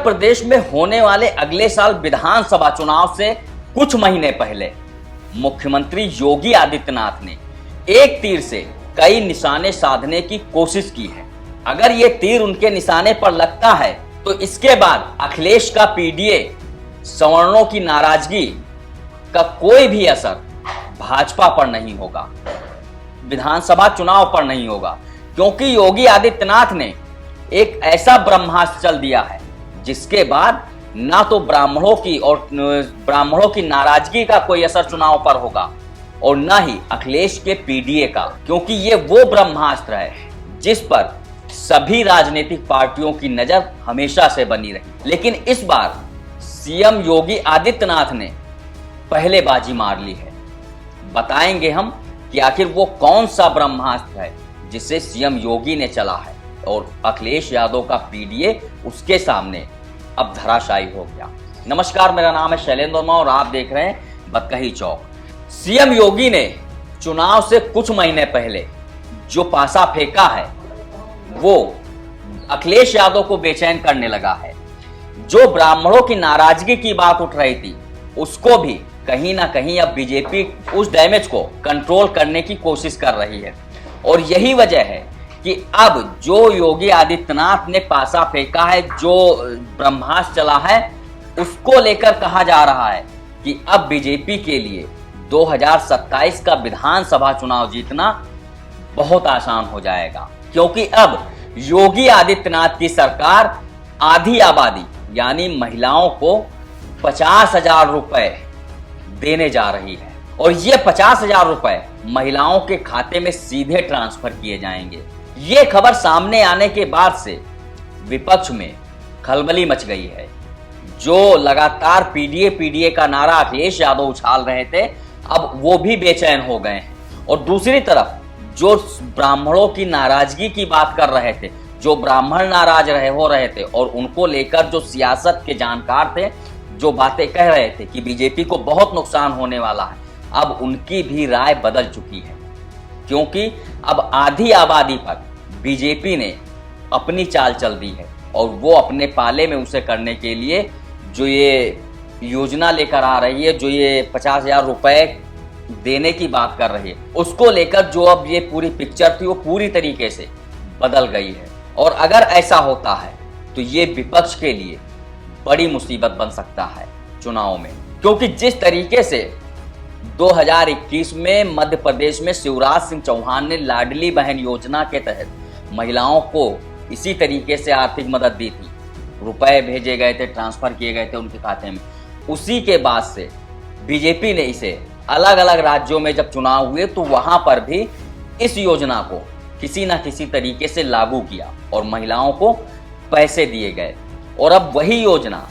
उत्तर प्रदेश में होने वाले अगले साल विधानसभा चुनाव से कुछ महीने पहले मुख्यमंत्री योगी आदित्यनाथ ने एक तीर से कई निशाने साधने की कोशिश की है। अगर ये तीर उनके निशाने पर लगता है तो इसके बाद अखिलेश का पीडीए, सवर्णों की नाराजगी का कोई भी असर भाजपा पर नहीं होगा, विधानसभा चुनाव पर नहीं होगा, क्योंकि योगी आदित्यनाथ ने एक ऐसा ब्रह्मास्त्र चल दिया है जिसके बाद ना तो ब्राह्मणों की नाराजगी का कोई असर चुनाव पर होगा और ना ही अखिलेश के पीडीए का, क्योंकि ये वो ब्रह्मास्त्र है जिस पर सभी राजनीतिक पार्टियों की नजर हमेशा से बनी रही। लेकिन इस बार सीएम योगी आदित्यनाथ ने पहले बाजी मार ली है। बताएंगे हम कि आखिर वो कौन सा ब्रह्मास्त्र है जिसे सीएम योगी ने चला है और अखिलेश यादव का पीडीए उसके सामने अब धराशायी हो गया। नमस्कार, मेरा नाम है शैलेंद्र वर्मा और आप देख रहे हैं बतकही चौक। सीएम योगी ने चुनाव से कुछ महीने पहले जो पासा फेंका है वो अखिलेश यादव को बेचैन करने लगा है। जो ब्राह्मणों की नाराजगी की बात उठ रही थी उसको भी कहीं ना कहीं अब बीजेपी उस डैमेज को कंट्रोल करने की कोशिश कर रही है और यही वजह है कि अब जो योगी आदित्यनाथ ने पासा फेंका है, जो ब्रह्मास्त्र चला है, उसको लेकर कहा जा रहा है कि अब बीजेपी के लिए 2027 का विधानसभा चुनाव जीतना बहुत आसान हो जाएगा, क्योंकि अब योगी आदित्यनाथ की सरकार आधी आबादी यानी महिलाओं को 50,000 रुपए देने जा रही है और ये 50,000 रुपए महिलाओं के खाते में सीधे ट्रांसफर किए जाएंगे। ये खबर सामने आने के बाद से विपक्ष में खलबली मच गई है। जो लगातार पीडीए का नारा अखिलेश यादव उछाल रहे थे, अब वो भी बेचैन हो गए हैं और दूसरी तरफ जो ब्राह्मणों की नाराजगी की बात कर रहे थे, जो ब्राह्मण नाराज हो रहे थे और उनको लेकर जो सियासत के जानकार थे, जो बातें कह रहे थे कि बीजेपी को बहुत नुकसान होने वाला है, अब उनकी भी राय बदल चुकी है, क्योंकि अब आधी आबादी पर बीजेपी ने अपनी चाल चल दी है और वो अपने पाले में उसे करने के लिए जो ये योजना लेकर आ रही है, जो ये 50,000 रुपए देने की बात कर रही है, उसको लेकर जो अब ये पूरी पिक्चर थी वो पूरी तरीके से बदल गई है। और अगर ऐसा होता है तो ये विपक्ष के लिए बड़ी मुसीबत बन सकता है चुनाव में, क्योंकि जिस तरीके से 2021 में मध्य प्रदेश में शिवराज सिंह चौहान ने लाडली बहन योजना के तहत महिलाओं को इसी तरीके से आर्थिक मदद दी थी, रुपए भेजे गए थे, ट्रांसफर किए गए थे उनके खाते में, उसी के बाद से बीजेपी ने इसे अलग अलग राज्यों में जब चुनाव हुए तो वहां पर भी इस योजना को किसी ना किसी तरीके से लागू किया और महिलाओं को पैसे दिए गए। और अब वही योजना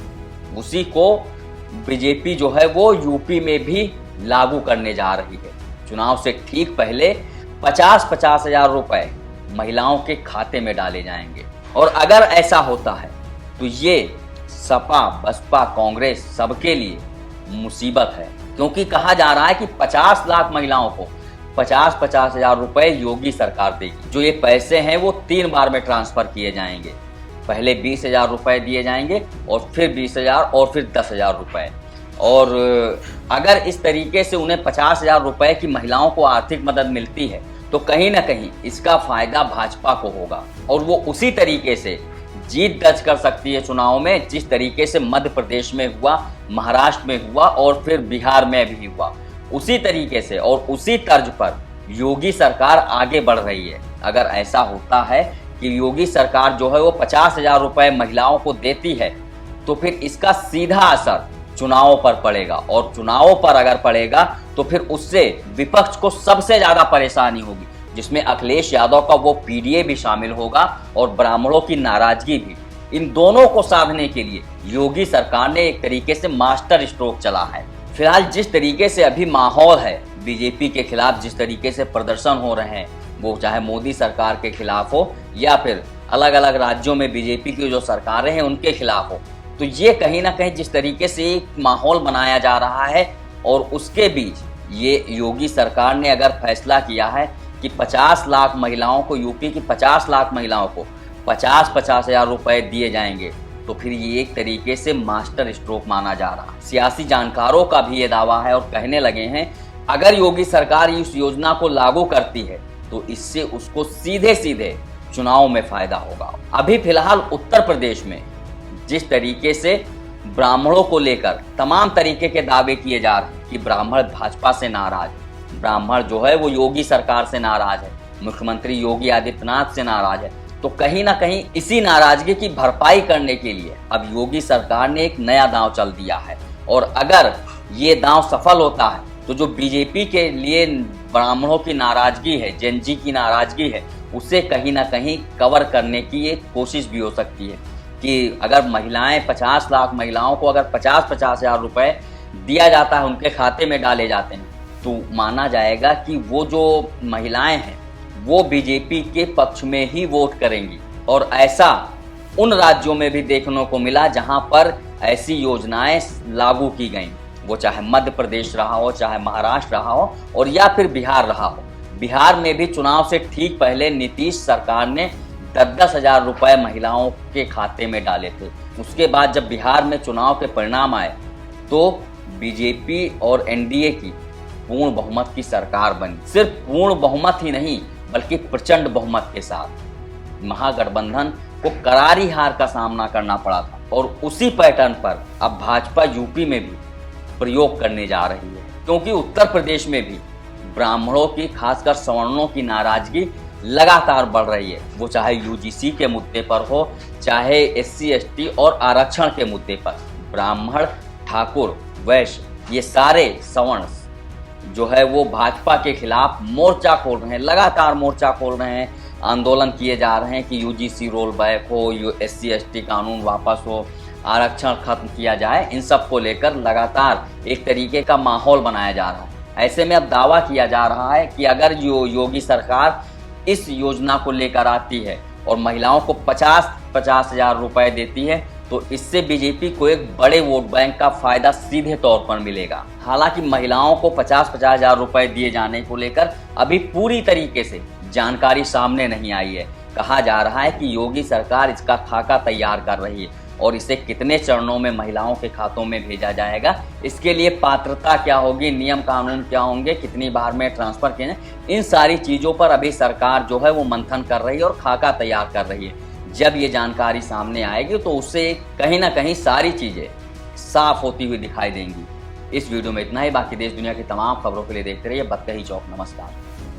उसी को बीजेपी जो है वो यूपी में भी लागू करने जा रही है। चुनाव से ठीक पहले 50,000 रुपए महिलाओं के खाते में डाले जाएंगे और अगर ऐसा होता है तो ये सपा, बसपा, कांग्रेस सबके लिए मुसीबत है, क्योंकि कहा जा रहा है कि 50 लाख महिलाओं को 50,000 रुपए योगी सरकार देगी। जो ये पैसे हैं वो 3 बार में ट्रांसफर किए जाएंगे, पहले 20,000 रुपए दिए जाएंगे और फिर 20,000 और फिर 10,000 रुपए। और अगर इस तरीके से उन्हें 50,000 रुपए की महिलाओं को आर्थिक मदद मिलती है तो कहीं ना कहीं इसका फायदा भाजपा को होगा और वो उसी तरीके से जीत दर्ज कर सकती है चुनाव में, जिस तरीके से मध्य प्रदेश में हुआ, महाराष्ट्र में हुआ और फिर बिहार में भी हुआ। उसी तरीके से और उसी तर्ज पर योगी सरकार आगे बढ़ रही है। अगर ऐसा होता है कि योगी सरकार जो है वो 50,000 रुपए महिलाओं को देती है तो फिर इसका सीधा असर चुनावों पर पड़ेगा और चुनावों पर अगर पड़ेगा तो फिर उससे विपक्ष को सबसे ज्यादा परेशानी होगी, जिसमें अखिलेश यादव का वो पीडीए भी शामिल होगा और ब्राह्मणों की नाराजगी भी। इन दोनों को साधने के लिए योगी सरकार ने एक तरीके से मास्टर स्ट्रोक चला है। फिलहाल जिस तरीके से अभी माहौल है बीजेपी के खिलाफ, जिस तरीके से प्रदर्शन हो रहे हैं, वो चाहे मोदी सरकार के खिलाफ हो या फिर अलग अलग राज्यों में बीजेपी की जो सरकारें हैं उनके खिलाफ हो, तो ये कहीं ना कहीं जिस तरीके से एक माहौल बनाया जा रहा है और उसके बीच ये योगी सरकार ने अगर फैसला किया है कि 50 लाख महिलाओं को, यूपी की 50 लाख महिलाओं को 50,000 रुपए दिए जाएंगे, तो फिर ये एक तरीके से मास्टर स्ट्रोक माना जा रहा है। सियासी जानकारों का भी ये दावा है और कहने लगे हैं अगर योगी सरकार इस योजना को लागू करती है तो इससे उसको सीधे सीधे चुनाव में फायदा होगा। अभी फिलहाल उत्तर प्रदेश में जिस तरीके से ब्राह्मणों को लेकर तमाम तरीके के दावे किए जा रहे हैं कि ब्राह्मण भाजपा से नाराज, ब्राह्मण जो है वो योगी सरकार से नाराज है, मुख्यमंत्री योगी आदित्यनाथ से नाराज है, तो कहीं ना कहीं इसी नाराजगी की भरपाई करने के लिए अब योगी सरकार ने एक नया दांव चल दिया है। और अगर ये दांव सफल होता है तो जो बीजेपी के लिए ब्राह्मणों की नाराजगी है, जेनजी की नाराजगी है, उसे कहीं ना कहीं कवर करने की एक कोशिश भी हो सकती है कि अगर महिलाएं 50 लाख महिलाओं को अगर 50-50 हजार रुपए दिया जाता है, उनके खाते में डाले जाते हैं, तो माना जाएगा कि वो जो महिलाएं हैं वो बीजेपी के पक्ष में ही वोट करेंगी। और ऐसा उन राज्यों में भी देखने को मिला जहां पर ऐसी योजनाएं लागू की गईं, वो चाहे मध्य प्रदेश रहा हो, चाहे महाराष्ट्र रहा हो और या फिर बिहार रहा हो। बिहार में भी चुनाव से ठीक पहले नीतीश सरकार ने 10-10 हजार रुपए महिलाओं के खाते में डाले थे। उसके बाद जब बिहार में चुनाव के परिणाम आए तो बीजेपी और एनडीए की पूर्ण बहुमत की सरकार बनी। सिर्फ पूर्ण बहुमत ही नहीं बल्कि प्रचंड बहुमत के साथ महागठबंधन को करारी हार का सामना करना पड़ा था। और उसी पैटर्न पर अब भाजपा यूपी में भी प्रयोग करने जा रही है, क्योंकि उत्तर प्रदेश में भी ब्राह्मणों की, खासकर सवर्णों की नाराजगी लगातार बढ़ रही है। वो चाहे यूजीसी के मुद्दे पर हो, चाहे एससी एसटी और आरक्षण के मुद्दे पर। ब्राह्मण, ठाकुर, वैश्य, ये सारे सवर्ण जो है वो भाजपा के खिलाफ मोर्चा खोल रहे हैं, लगातार मोर्चा खोल रहे हैं, आंदोलन किए जा रहे हैं कि यूजीसी रोल बैक हो, एससी एसटी कानून वापस हो, आरक्षण खत्म किया जाए। इन सब को लेकर लगातार एक तरीके का माहौल बनाया जा रहा है। ऐसे में अब दावा किया जा रहा है कि अगर योगी सरकार इस योजना को लेकर आती है और महिलाओं को 50-50 हजार रुपए देती है तो इससे बीजेपी को एक बड़े वोट बैंक का फायदा सीधे तौर पर मिलेगा। हालांकि महिलाओं को 50-50 हजार रुपए दिए जाने को लेकर अभी पूरी तरीके से जानकारी सामने नहीं आई है। कहा जा रहा है कि योगी सरकार इसका खाका तैयार कर रही है और इसे कितने चरणों में महिलाओं के खातों में भेजा जाएगा, इसके लिए पात्रता क्या होगी, नियम कानून क्या होंगे, कितनी बार में ट्रांसफर किए, इन सारी चीज़ों पर अभी सरकार जो है वो मंथन कर रही है और खाका तैयार कर रही है। जब ये जानकारी सामने आएगी तो उससे कहीं ना कहीं सारी चीज़ें साफ होती हुई दिखाई देंगी। इस वीडियो में इतना ही। बाकी देश दुनिया की तमाम खबरों के लिए देखते रहिए बतकही चौक। नमस्कार।